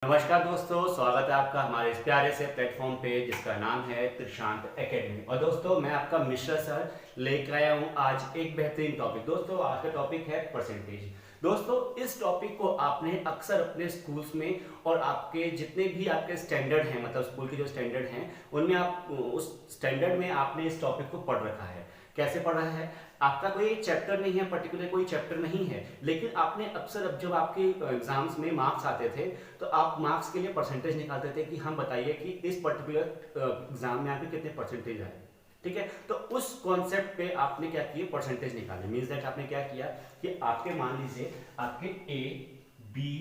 नमस्कार दोस्तों, स्वागत है आपका हमारे इस प्यारे से प्लेटफॉर्म पे जिसका नाम है त्रिशांत एकेडमी। और दोस्तों मैं आपका मिश्रा सर लेकर आया हूँ आज एक बेहतरीन टॉपिक। दोस्तों आज का टॉपिक है परसेंटेज। दोस्तों इस टॉपिक को आपने अक्सर अपने स्कूल्स में और आपके जितने भी आपके स्टैंडर्ड हैं, मतलब स्कूल के जो स्टैंडर्ड हैं उनमें आप उस स्टैंडर्ड में आपने इस टॉपिक को पढ़ रखा है। कैसे पढ़ा है? आपका कोई चैप्टर नहीं है, पर्टिकुलर कोई चैप्टर नहीं है, लेकिन आपने अक्सर अब जब आपके एग्जाम्स में मार्क्स आते थे तो आप मार्क्स के लिए परसेंटेज निकालते थे कि हम बताइए कि इस पर्टिकुलर एग्जाम में आपके कितने परसेंटेज आए। ठीक है, तो उस कॉन्सेप्ट पे आपने क्या किया, परसेंटेज निकाले। मींस दैट आपने क्या किया कि आपके मान लीजिए आपके ए बी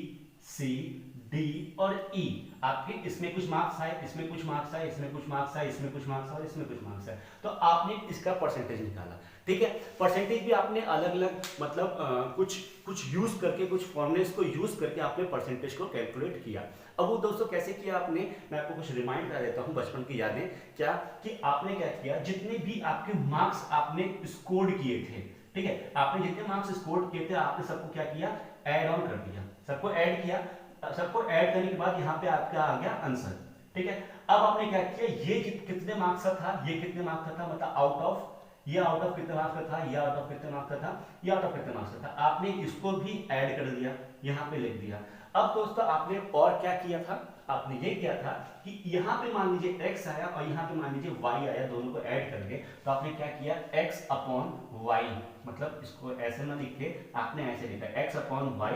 सी डी और ई, आपके इसमें कुछ मार्क्स आए, इसमें कुछ मार्क्स आए, इसमें कुछ मार्क्स आए, इसमें कुछ मार्क्स आए, इसमें कुछ मार्क्स आए, तो आपने इसका परसेंटेज निकाला। ठीक है, परसेंटेज भी आपने अलग अलग मतलब कुछ कुछ यूज करके, कुछ फॉर्मुलेस को यूज करके आपने परसेंटेज को कैलकुलेट किया। अब वो दोस्तों कैसे किया आपने, मैं आपको कुछ रिमाइंड करा देता हूँ बचपन की यादें। क्या कि आपने क्या किया, जितने भी आपके मार्क्स आपने स्कोर किए थे, ठीक है, आपने जितने मार्क्स स्कोर किए थे आपने सबको क्या किया, ऐड ऑन कर दिया, सबको ऐड किया। सबको ऐड करने के बाद यहाँ पे आपका आ गया आंसर। ठीक है, अब आपने क्या किया, ये कितने मार्क्स का था, ये कितने मार्क्स का था, मतलब आउट ऑफ, ये आउट ऑफ कितने मार्क्स का था, ये आउट ऑफ कितने मार्क्स का था, ये आउट ऑफ कितने मार्क्स का था, आपने इसको भी ऐड कर दिया, यहाँ पे लिख दिया। अब दोस्तों आपने और क्या किया था, आपने ये किया था कि यहाँ पे मान लीजिए x आया और यहाँ पे मान लीजिए y आया, दोनों को ऐड करके, तो आपने क्या किया, x अपॉन y, मतलब इसको ऐसे ना लिख के आपने ऐसे लिखा x अपॉन y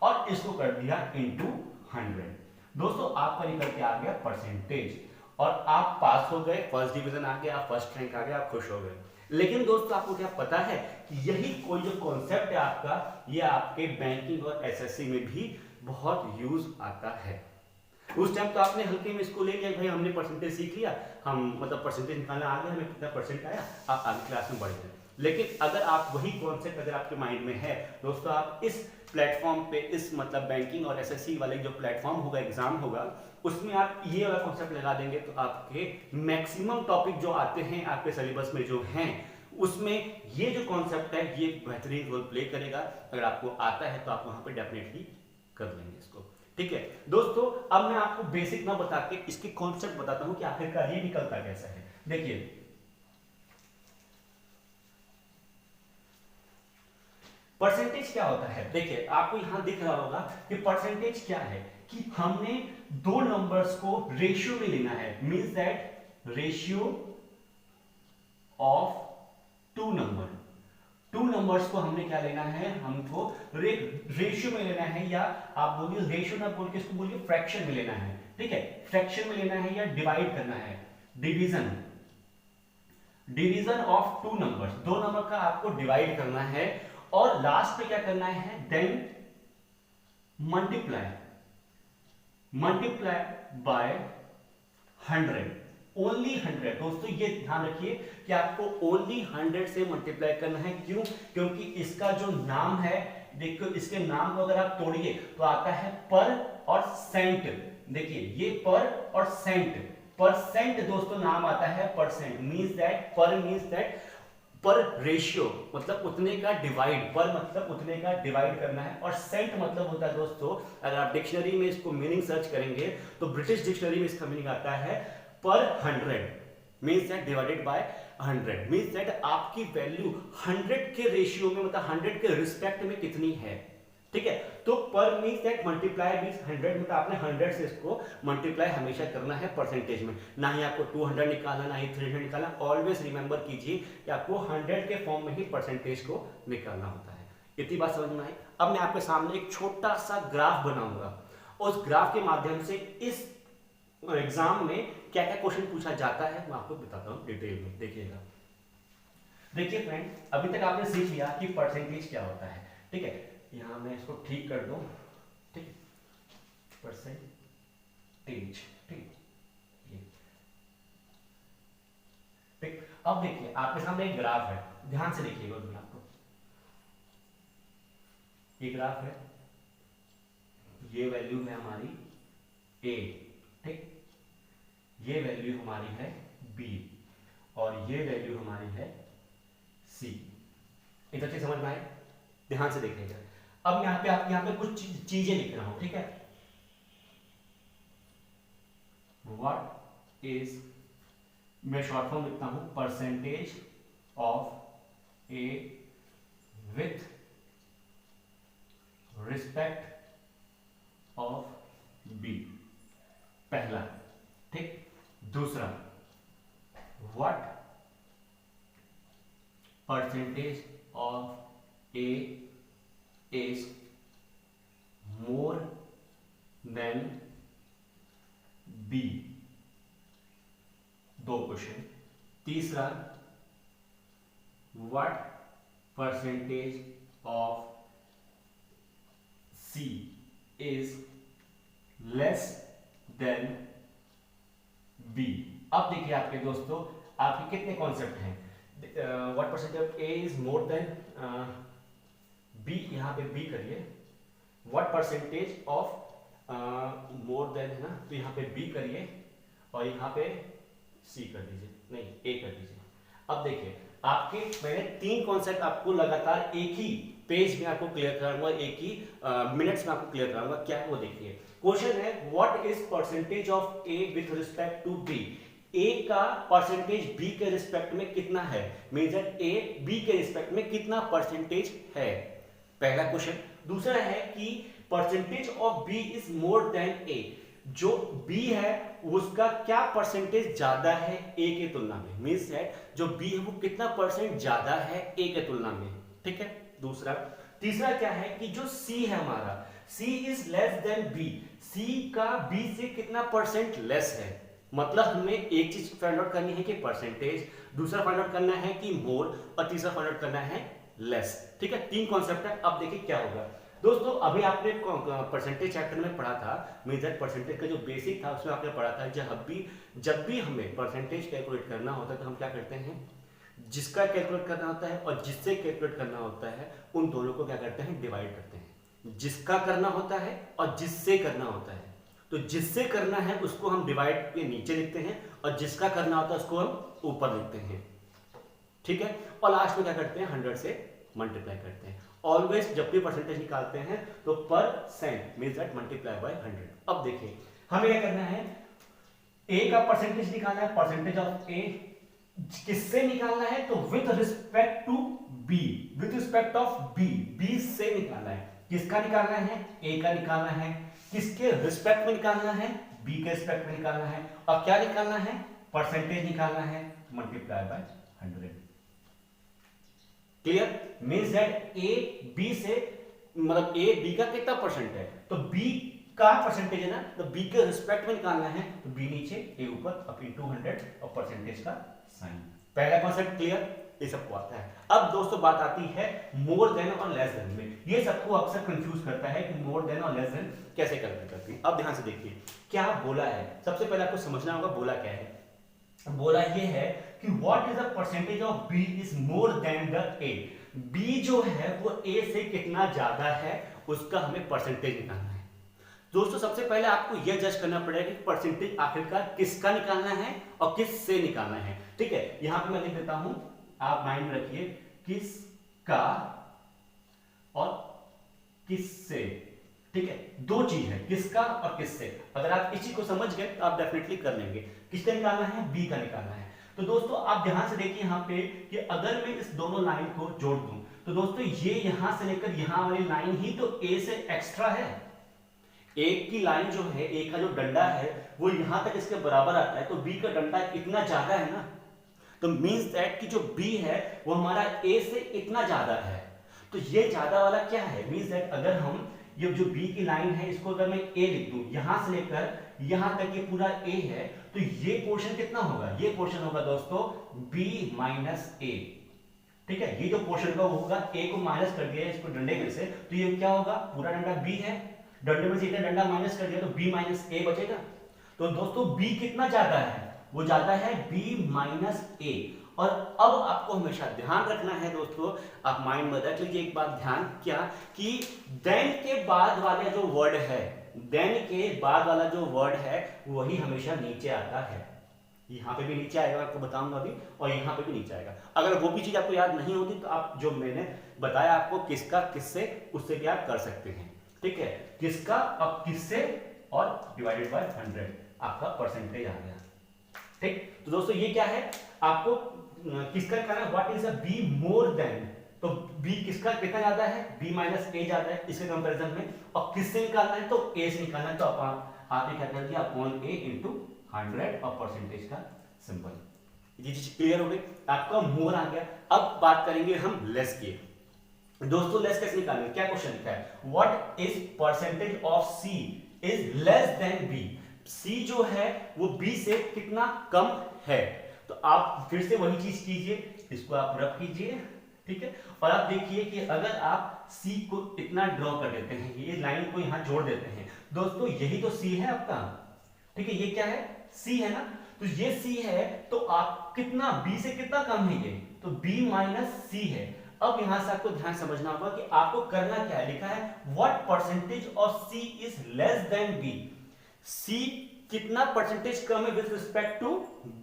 और इसको कर दिया इंटू 100। दोस्तों आपका निकल के आ गया परसेंटेज और आप पास हो गए, फर्स्ट डिवीजन आ गया, आप फर्स्ट रैंक आ गया, आप खुश हो गए। लेकिन दोस्तों आपको क्या पता है कि यही कोई जो कॉन्सेप्ट है आपका, ये आपके बैंकिंग और एसएससी में भी बहुत यूज आता है। उस टाइम तो आपने हल्के में इसको ले लिया, भाई हमने परसेंटेज सीख लिया, हम मतलब परसेंटेज निकालना आ गया, हमें कितना परसेंट आया, आप आगे क्लास में बढ़ गए। लेकिन अगर आप वही कॉन्सेप्ट अगर आपके माइंड में है दोस्तों, आप इस प्लेटफॉर्म पे, इस मतलब बैंकिंग और एसएससी वाले जो प्लेटफॉर्म होगा, एग्जाम होगा, उसमें आप ये वाला कॉन्सेप्ट लगा देंगे तो आपके मैक्सिमम टॉपिक जो आते हैं आपके सिलेबस में जो हैं, उसमें ये जो कॉन्सेप्ट है ये बेहतरीन रोल प्ले करेगा। अगर आपको आता है तो आप वहां पे डेफिनेटली कर लेंगे इसको। ठीक है दोस्तों, अब मैं आपको बेसिक ना बता के इसके कॉन्सेप्ट बताता हूं कि आखिरकार ये निकलता कैसा है। देखिए परसेंटेज क्या होता है, देखिए आपको यहां दिख रहा होगा कि परसेंटेज क्या है, कि हमने दो नंबर्स को रेशियो में लेना है। Means that ratio of two numbers को हमने क्या लेना है, हमको रेशियो में लेना है, या आप बोलिए रेशियो ना बोल के इसको बोलिए फ्रैक्शन में लेना है। ठीक है, फ्रैक्शन में लेना है या डिवाइड करना है, डिवीजन ऑफ टू नंबर्स, दो नंबर का आपको डिवाइड करना है और लास्ट में क्या करना है, देन मल्टीप्लाई बाय 100, ओनली 100। दोस्तों ये ध्यान रखिए कि आपको ओनली 100 से मल्टीप्लाई करना है। क्यों? क्योंकि इसका जो नाम है, देखो इसके नाम को अगर आप तोड़िए तो आता है पर और सेंट। देखिए ये पर और सेंट, परसेंट दोस्तों नाम आता है परसेंट। मींस दैट पर मींस दैट पर रेशियो, मतलब उतने का डिवाइड, पर मतलब उतने का डिवाइड करना है, और सेंट मतलब होता है दोस्तों, अगर आप डिक्शनरी में इसको मीनिंग सर्च करेंगे तो ब्रिटिश डिक्शनरी में इसका मीनिंग आता है पर 100, means that divided by 100, means that आपकी वैल्यू 100 के रेशियो में, मतलब 100 के रिस्पेक्ट में कितनी है। ठीक है, तो पर मींस दैट मल्टीप्लाई मींस 100, मतलब आपने 100 से इसको मल्टीप्लाई हमेशा करना है परसेंटेज में, ना ही आपको 200 निकालना, ना ही 300 निकालना। ऑलवेज रिमेंबर कीजिए कि आपको 100 के फॉर्म में ही परसेंटेज को निकालना होता है। इतनी बात समझ में आई? अब मैं आपके सामने एक छोटा सा ग्राफ बनाऊंगा, उस ग्राफ के माध्यम से इस एग्जाम में क्या क्या क्वेश्चन पूछा जाता है मैं आपको बताता हूं डिटेल में। देखिएगा, देखिए फ्रेंड, अभी तक आपने सीख लिया कि परसेंटेज क्या होता है। ठीक है, यहां मैं इसको ठीक कर दूं, ठीक, परसेंटेज, ठीक, ये ठीक। अब देखिए आपके सामने एक ग्राफ है, ध्यान से देखिएगा उस ग्राफ को। ये ग्राफ है, ये वैल्यू है हमारी ए, ठीक, ये वैल्यू हमारी है बी और ये वैल्यू हमारी है सी। एक अच्छी समझ में आए? ध्यान से देखिएगा। अब यहाँ पे कुछ चीजें लिख रहा हूं, ठीक है। व्हाट इज, मैं शॉर्ट फॉर्म लिखता हूं, percentage of A with respect of B, पहला। ठीक, दूसरा, what percentage of A is more than B, दो क्वेश्चन। तीसरा, what percentage of C is less than B. अब देखिए आपके दोस्तों, आपके कितने कॉन्सेप्ट हैं। What percentage of A is more than B, यहां पे बी करिए। What percentage of more than है ना, तो यहां पे बी करिए और यहां पे सी कर दीजिए, नहीं ए कर दीजिए। अब देखिए आपके, मैंने 3 कॉन्सेप्ट आपको लगातार एक ही पेज में आपको क्लियर कराऊंगा, एक ही मिनट्स में आपको क्लियर कराऊंगा। क्या है वो देखिए। क्वेश्चन है, what is percentage of A with respect to B. A का परसेंटेज बी के रिस्पेक्ट में कितना है, मींस दैट ए बी के रिस्पेक्ट में कितना परसेंटेज है, पहला क्वेश्चन। दूसरा है कि percentage of B is more than A, जो बी है उसका क्या परसेंटेज ज्यादा है ए के तुलना में, मींस दैट जो बी है वो कितना परसेंट ज्यादा है ए के तुलना में। ठीक है, दूसरा। तीसरा क्या है कि जो सी है हमारा, सी इज लेस देन बी, सी का बी से कितना परसेंट लेस है। मतलब हमें एक चीज फाइंड आउट करनी है कि परसेंटेज, दूसरा फाइंड आउट करना है कि मोर, और तीसरा फाइंड आउट करना है लेस। ठीक है, 3 कॉन्सेप्ट है। अब देखिए क्या होगा दोस्तों, अभी आपने परसेंटेज चैप्टर में पढ़ा था, मींस दैट परसेंटेज का जो बेसिक था उसमें आपने पढ़ा था, जब भी हमें परसेंटेज कैलकुलेट करना होता है तो हम क्या करते हैं, जिसका कैलकुलेट करना होता है और जिससे कैलकुलेट करना होता है उन दोनों को क्या करते हैं, डिवाइड करते हैं। जिसका करना होता है और जिससे करना होता है, तो जिससे करना है उसको हम डिवाइड के नीचे लिखते हैं और जिसका करना होता है उसको हम ऊपर लिखते हैं। ठीक है, और लास्ट में क्या करते हैं, 100 से मल्टीप्लाई करते हैं। ऑलवेज जब भी परसेंटेज निकालते हैं तो percent means that multiply by 100। अब देखिए हमें क्या करना है, ए का परसेंटेज निकालना है, परसेंटेज ऑफ ए किससे निकालना है, तो with respect to B, with respect of B, B से निकालना है। किसका निकालना है, ए का निकालना है। किसके रिस्पेक्ट में निकालना है, बी के रिस्पेक्ट में निकालना है। और क्या निकालना है, परसेंटेज निकालना है, multiply by 100। Clear, means that A B से, मतलब ए बी का कितना परसेंट है, तो बी का परसेंटेज है ना, तो बी के रिस्पेक्ट में निकालना है, तो बी नीचे ए ऊपर, अब 200 और परसेंटेज का साइन। पहला कॉन्सेप्ट क्लियर, ये सबको आता है। अब दोस्तों बात आती है मोर देन और लेस देन में। ये सबको अक्सर कंफ्यूज करता है कि मोर देन और लेस देन कैसे कैलकुलेट करती है। अब ध्यान से देखिए क्या बोला है, सबसे पहले आपको समझना होगा बोला क्या है। बोला ये है कि what is the percentage of B is more than the A. B जो है वो ए से कितना ज्यादा है उसका हमें परसेंटेज निकालना है। दोस्तों सबसे पहले आपको यह जज करना पड़ेगा कि परसेंटेज आखिरकार किसका निकालना है और किस से निकालना है। ठीक है, यहां पे मैं लिख देता हूं, आप माइंड में रखिए, किसका और किससे। ठीक है, दो चीज है, किसका और किससे। अगर आप इसी को समझ गए तो आप डेफिनेटली कर लेंगे। किसका निकालना है, बी का निकालना है। तो दोस्तों आप ध्यान से देखिए यहाँ पे कि अगर मैं इस दोनों लाइन को जोड़ दूं तो दोस्तों ये यहां से लेकर यहां वाली लाइन ही तो ए से एक्स्ट्रा है। एक की लाइन जो है, ए का जो डंडा है वो यहां तक इसके बराबर आता है, तो बी का डंडा इतना ज्यादा है ना, तो मींस दैट कि जो बी है वो हमारा ए से इतना ज्यादा है। तो ये ज्यादा वाला क्या है, मींस दैट अगर हम ये जो बी की लाइन है इसको अगर मैं ए लिख दूं, यहां से लेकर यहां तक ये पूरा ए है, तो ये पोर्शन कितना होगा, ये पोर्शन होगा दोस्तों b माइनस ए। ठीक है, ये जो पोर्शन का होगा, ए को माइनस कर दिया इसको डंडे में से, तो ये क्या होगा, पूरा डंडा b है, डंडे में से इतना डंडा माइनस कर दिया तो b माइनस ए बचेगा। तो दोस्तों b कितना ज्यादा है, वो ज्यादा है b माइनस ए। और अब आपको हमेशा ध्यान रखना है दोस्तों, आप माइंड में रख लीजिए एक बात ध्यान, क्या कि देन के बाद वाला जो वर्ड है, देन के बाद वाला जो वर्ड है वही हमेशा नीचे आता है। यहां पे भी नीचे आएगा, आपको बताऊंगा अभी, और यहां पे भी नीचे आएगा। अगर वो भी चीज आपको याद नहीं होती तो आप जो मैंने बताया आपको किसका किससे, उससे भी आप कर सकते हैं। ठीक है, किसका और किससे और डिवाइडेड बाय 100 आपका परसेंटेज आ गया। ठीक, तो दोस्तों ये क्या है, आपको किसका निकालना है, what is a be more than, तो बी किसका कितना ज्यादा है, बी माइनस ए ज्यादा है इसके कंपैरिजन में, और किससे निकालना है, तो ए से निकालना है, तो आपने क्या कर दिया अपॉन ए इंटू 100 और परसेंटेज का सिंबल। ये चीज क्लियर हो गई, आपका मोर आ गया। अब बात करेंगे हम लेस की। दोस्तों लेस कैसे निकालेंगे, क्या क्वेश्चन लिखा है, what is percentage of C is less than B, C जो है वो बी से कितना कम है, तो आप फिर से वही चीज कीजिए, इसको आप रब कीजिए, ठीक है, और आप देखिए कि अगर आप सी को इतना ड्रॉ कर देते हैं, ये लाइन को यहां जोड़ देते हैं, दोस्तों यही तो सी है आपका, ठीक है, ये क्या है, सी है ना, तो ये सी है, तो आप कितना बी से कितना कम है ये, तो बी माइनस सी है। अब यहां से आपको ध्यान समझना होगा कि आपको करना क्या है, लिखा है what percentage of C is less than B, C कितना परसेंटेज कम है विद रिस्पेक्ट टू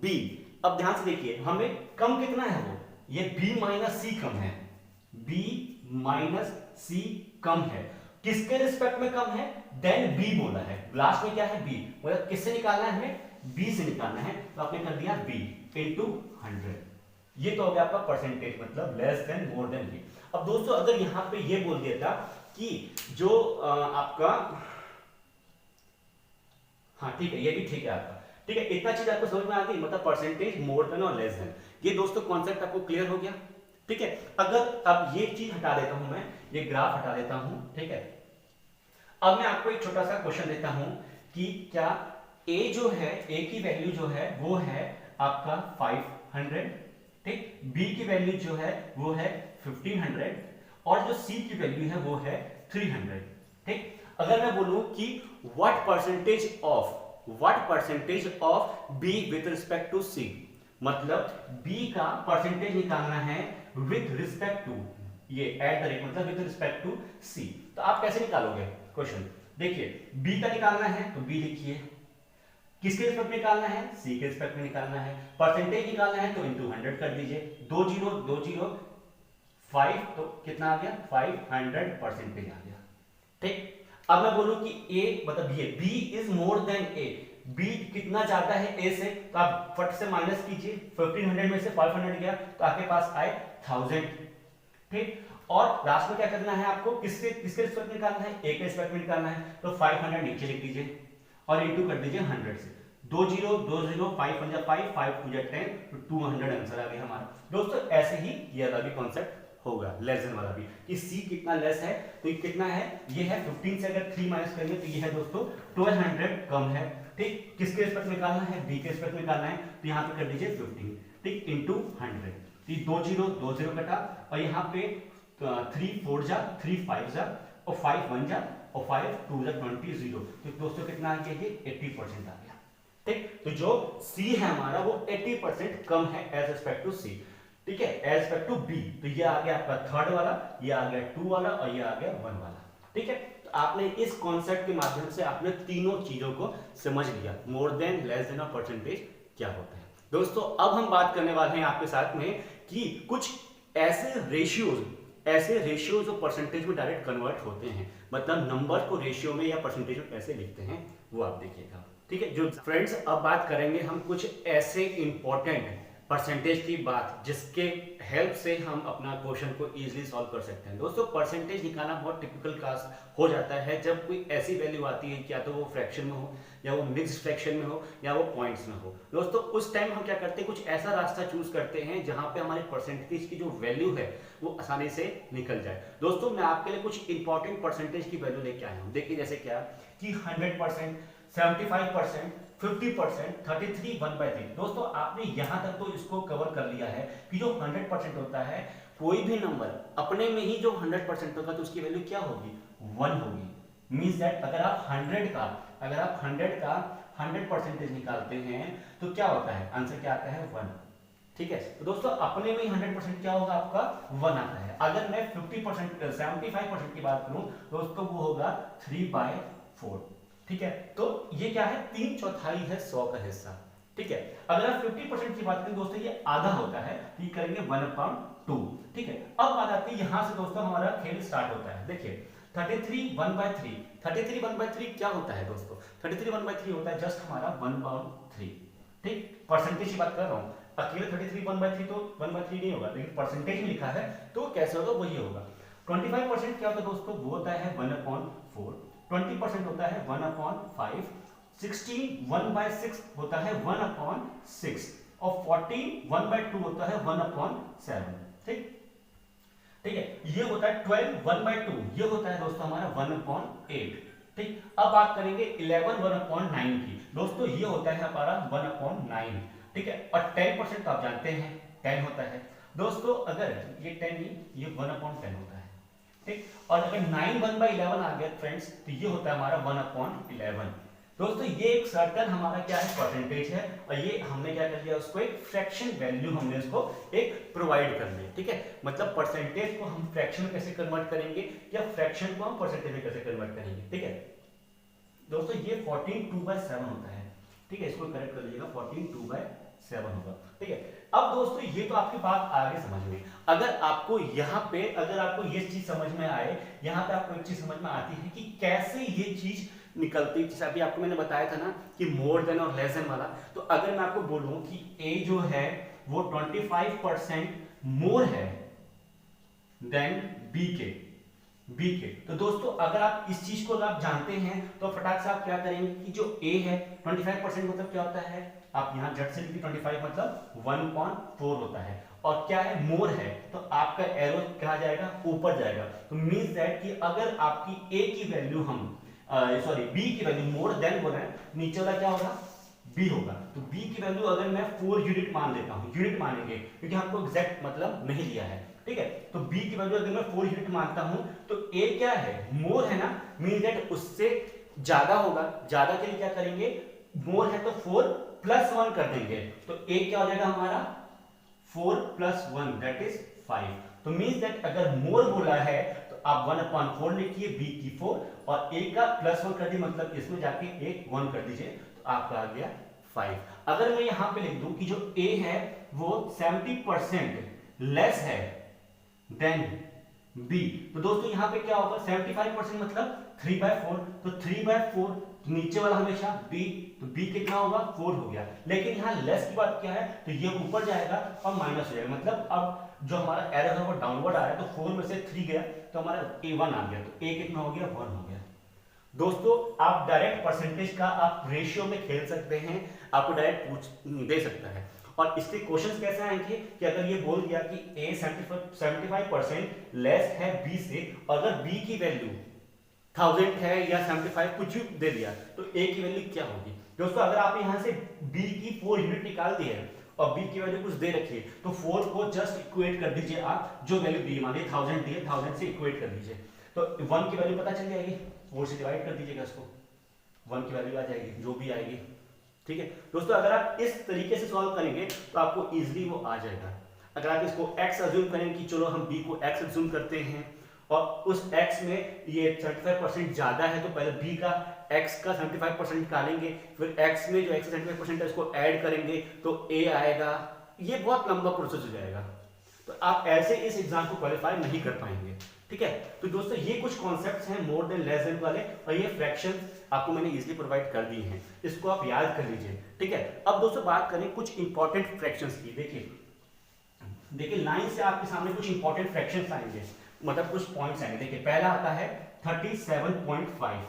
बी। अब ध्यान से देखिए हमें कम कितना है, वो ये b माइनस सी कम है, b माइनस सी कम है, किसके रिस्पेक्ट में कम है, देन b बोला है, लास्ट में क्या है b, मतलब किससे निकालना है हमें, b से निकालना है, तो आपने कर दिया b इंटू 100, ये तो हो गया आपका परसेंटेज, मतलब less than more than b। अब दोस्तों अगर यहां पे ये बोल दिया था कि जो आपका, हाँ ठीक है, ये भी ठीक है आपका, ठीक है, इतना चीज आपको समझ में आ गई, मतलब परसेंटेज मोर देन और लेस देन, ये दोस्तों कॉन्सेप्ट आपको क्लियर हो गया, ठीक है। अगर अब ये चीज हटा देता हूं मैं, ये ग्राफ हटा देता हूं, ठीक है, अब मैं आपको एक छोटा सा क्वेश्चन देता हूं कि क्या a जो है, a की वैल्यू जो है वो है आपका 500, ठीक, b की वैल्यू जो है वो है 1500 और जो c की वैल्यू है वो है 300, ठीक। अगर मैं बोलूं कि what percentage of b with respect to c, मतलब b का परसेंटेज निकालना है विद रिस्पेक्ट टू, ये एट द रेट मतलब विद रिस्पेक्ट टू c, तो आप कैसे निकालोगे क्वेश्चन, देखिए b का निकालना है तो b लिखिए, किसके रिस्पेक्ट में निकालना है, c के रिस्पेक्ट में निकालना है, परसेंटेज निकालना है तो इंटू 100 कर दीजिए, 2 0 5, तो कितना आ गया 500 परसेंटेज आ गया, ठीक। अब मैं बोलूं कि a मतलब ये b is more then a, b कितना ज्यादा है a से, तो आप फट से माइनस कीजिए, 1500 में से 500 गया तो आपके पास आए 1000, ठीक। और लास्ट में क्या करना है आपको, किसके रिस्पेक्ट में निकालना है, a के रिस्पेक्ट में निकालना है, तो 500 नीचे लिख दीजिए और इंटू कर दीजिए 100 से, 2 0 2 0 5 1 5 5 2 10, तो 200 आंसर आ गया हमारा। दोस्तों ऐसे ही ये वाला भी कॉन्सेप्ट होगा, लेस देन वाला भी, कि c कितना लेस है, तो ये कितना है, ये है 15 से अगर 3 माइनस करेंगे तो ये है दोस्तों 1200 कम है, ठीक। किसके रिस्पेक्ट में निकालना है, b के रिस्पेक्ट में निकालना है, तो यहाँ पे कर दीजिए 15, ठीक, इंटू 100, तो 2 0 कटा और यहाँ पे 3 4 जा 3 5 जा और 5 1 जा और 5 2 जा 20 0, तो दोस्तों कितना आ गया, ये 80% आ गया, ठीक। तो जो c है हमारा वो 80% कम है एज रिस्पेक्ट टू c, ठीक है, एज रिस्पेक्ट टू b, तो ये आ गया आपका थर्ड वाला, ये आ गया 2 वाला और ये आ गया 1 वाला, ठीक है। तो आपने इस कॉन्सेप्ट के माध्यम से आपने तीनों चीजों को समझ लिया, मोर देन, लेस देन और परसेंटेज क्या होता है। दोस्तों अब हम बात करने वाले हैं आपके साथ में कि कुछ ऐसे रेशियोज और परसेंटेज में डायरेक्ट कन्वर्ट होते हैं, मतलब नंबर को रेशियो में या परसेंटेज में कैसे लिखते हैं वो आप देखिएगा, ठीक है। जो फ्रेंड्स अब बात करेंगे हम कुछ ऐसे इंपॉर्टेंट परसेंटेज की बात जिसके हेल्प से हम अपना क्वेश्चन को इजीली सॉल्व कर सकते हैं। दोस्तों परसेंटेज निकालना बहुत टिपिकल टास्क हो जाता है जब कोई ऐसी वैल्यू आती है, क्या तो वो फ्रैक्शन में हो या वो मिक्स्ड फ्रैक्शन में हो या वो पॉइंट्स में हो। दोस्तों उस टाइम हम क्या करते हैं, कुछ ऐसा रास्ता चूज करते हैं जहां पे हमारे परसेंटेज की जो वैल्यू है वो आसानी से निकल जाए। दोस्तों मैं आपके लिए कुछ इंपॉर्टेंट परसेंटेज की वैल्यू लेके आया हूँ। देखिए जैसे क्या कि 100%, 75%, 50%, 33, 1/3। दोस्तों आपने यहां तक तो इसको कवर कर लिया है कि जो 100% होता है, कोई भी नंबर अपने में ही जो 100% होगा तो उसकी वैल्यू क्या होगी, 1 होगी। मींस दैट अगर आप 100 का 100% निकालते हैं तो क्या होता है, आंसर क्या आता है 1, ठीक है। तो दोस्तों अपने में ही 100% क्या होगा आपका 1 आता है। अगर मैं 50%, 75% की बात करूं दोस्तों वो होगा 3/4, ठीक है। तो ये क्या है, 3/4 है 100 का हिस्सा, ठीक है। अगर आप 50% की बात करें दोस्तों ये आधा होता है, ये करेंगे 1/2, ठीक है। अब बात आती है यहां से दोस्तों हमारा खेल स्टार्ट होता है। देखिए 33 1/3, 33 1/3 क्या होता है दोस्तों? 33 1/3 होता है जस्ट हमारा 1/3, ठीक, परसेंटेज की बात कर रहा हूँ। अकेले 33 1/3 तो 1/3 नहीं होगा, लेकिन परसेंटेज में लिखा है तो कैसे होगा वही होगा। 25% क्या होता है दोस्तों? वो होता है 1/4, 20% होता है 1/5, 16 1/6 होता है 1/6 और 14 1/2 होता है 1/7, ठीक, ठीक है। ये होता है 12 1/2, ये होता है दोस्तों हमारा 1/8, ठीक। अब बात करेंगे 11 1/9 की। दोस्तों ये होता है हमारा 1/9, ठीक है। और 10% तो आप जानते हैं 10 होता है दोस्तों। अगर ये 10 नहीं, ये 1/10 होता है, ठीक। और अगर 9 1/11 आ गया फ्रेंड्स, तो ये होता है हमारा 1/11। दोस्तों ये एक सर्टन हमारा क्या है, परसेंटेज है, और ये हमने क्या कर दिया, उसको एक फ्रैक्शन वैल्यू हमने इसको एक प्रोवाइड कर दी, ठीक है। मतलब परसेंटेज को हम फ्रैक्शन में कैसे कन्वर्ट करेंगे या फ्रैक्शन को हम परसेंटेज में कैसे कन्वर्ट करेंगे, ठीक है। दोस्तों ये 14 2/7 होता है, ठीक है, इसको करेक्ट कर लीजिएगा, 14 2/7 होगा, ठीक है। अब दोस्तों ये तो आपकी बात आगे समझ में, अगर आपको यहाँ पे अगर आपको ये चीज समझ में आए, यहाँ पे आपको एक चीज समझ में आती है कि कैसे ये चीज निकलती, जैसे अभी आपको मैंने बताया था ना कि मोर देन और लेस देन वाला। तो अगर मैं आपको बोलूं कि ए जो है वो 25% मोर है देन बी के, तो दोस्तों अगर आप इस चीज को आप जानते हैं तो फटाक से आप क्या करेंगे कि जो ए है 25% मतलब क्या होता है, आप यहां झट से लिखिए 25 मतलब 1/4 होता है, और क्या है, मोर है, तो आपका एरो कहां जाएगा, ऊपर जाएगा। तो मींस दैट कि अगर आपकी ए की वैल्यू हम बी की वैल्यू मोर देन बोल रहे हैं, नीचे वाला क्या होगा, बी होगा। तो बी की वैल्यू अगर मैं 4 यूनिट मान लेता हूं, यूनिट मानेंगे क्योंकि हमको एग्जैक्ट मतलब नहीं लिया है, ठीक है। तो बी की वैल्यू अगर मैं 4 यूनिट मानता हूं तो ए क्या है, मोर है ना, मीन दैट उससे ज्यादा होगा। ज्यादा के लिए क्या करेंगे, मोर है तो 4 + 1 कर देंगे, तो ए क्या हो जाएगा हमारा 4 + 1 दैट इज 5। तो मींस दैट अगर मोर बोला है तो आप 1/4 लिखिए, बी की 4 और ए का +1 कर दिए, मतलब इसमें जाके एक 1 कर दीजिए, तो आपका आ गया 5। अगर मैं यहां पे लिख दूं कि जो ए है वो 70% लेस है देन बी, तो दोस्तों यहां पे क्या होगा, 75% मतलब 3/4, तो 3/4 तो नीचे वाला हमेशा बी, तो बी कितना होगा, 4 हो गया। लेकिन यहाँ लेस की बात क्या है, तो ये ऊपर जाएगा और माइनस हो जाएगा, मतलब अब जो हमारा एरर है वो डाउनवर्ड आ रहा है, तो 4 में से 3 गया तो हमारा a1 आ गया, तो a कितना हो गया, 1 हो गया। दोस्तों आप डायरेक्ट परसेंटेज का आप रेशियो में खेल सकते हैं, आपको डायरेक्ट पूछ दे सकता है। और इसके क्वेश्चंस कैसे आएंगे कि अगर ये बोल दिया कि a 75% लेस है b से, अगर b की वैल्यू 1000 है या 75 कुछ भी दे दिया, तो a की वैल्यू क्या होगी। दोस्तों अगर आप यहां से b की 4 यूनिट निकाल दी है और b की वैल्यू कुछ दे रखी है, तो 4 को जस्ट इक्वेट कर दीजिए, आप जो वैल्यू दी मान लीजिए 1000 दी है, 1000 से इक्वेट कर दीजिए, तो 1 की वैल्यू पता चल जाएगी, 4 से डिवाइड कर दीजिएगा इसको, 1 की वैल्यू आ जाएगी जो भी आएगी, ठीक है। दोस्तों अगर आप इस तरीके से सॉल्व करेंगे तो आपको इजीली वो आ जाएगा। अगर आप इसको x अज्यूम करें कि चलो हम b को x अज्यूम करते हैं और उस x में ये 75% ज्यादा है, तो पहले b का x का 75% निकालेंगे, फिर x में जो x का 75% है उसको ऐड करेंगे तो a आएगा, ये बहुत लंबा प्रोसेस हो जाएगा, तो आप ऐसे इस एग्जाम को क्वालिफाई नहीं कर पाएंगे, ठीक है। तो दोस्तों ये कुछ कॉन्सेप्ट्स हैं मोर देन लेस देन वाले, और ये फ्रैक्शंस आपको मैंने इजीली प्रोवाइड कर दिए हैं, इसको आप याद कर लीजिए, ठीक है। अब दोस्तों बात करें कुछ इंपॉर्टेंट फ्रैक्शंस की। देखिए लाइन से आपके सामने कुछ इंपॉर्टेंट फ्रैक्शंस आएंगे, मतलब कुछ पॉइंट्स आएंगे। देखिए पहला आता है 37.5,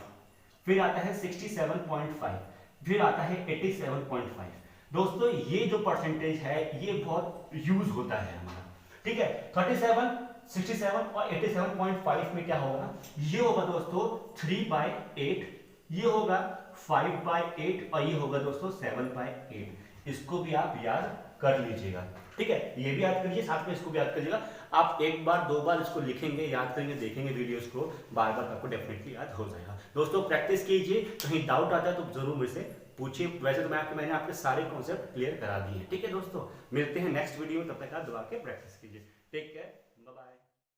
फिर आता है 67.5, फिर आता है 87.5। दोस्तों ये जो परसेंटेज है ये बहुत यूज होता है हमारा, ठीक है। 37, 67 और 87.5 में क्या होगा, ये होगा दोस्तों 3/8, ये होगा 5/8 और ये होगा दोस्तों 7/8। इसको भी आप याद कर लीजिएगा, ठीक है। ये भी याद करिए, साथ में इसको भी याद करिएगा। आप एक बार दो बार इसको लिखेंगे, याद करेंगे, देखेंगे वीडियोस को, बार बार आपको डेफिनेटली याद हो जाएगा। दोस्तों प्रैक्टिस कीजिए, कहीं डाउट आता है तो जरूर मुझसे पूछिए। वैसे तो मैंने आपके सारे कॉन्सेप्ट क्लियर करा दिए हैं, ठीक है दोस्तों। मिलते हैं नेक्स्ट वीडियो में, तब तक आप दबा के प्रैक्टिस कीजिए। Take care.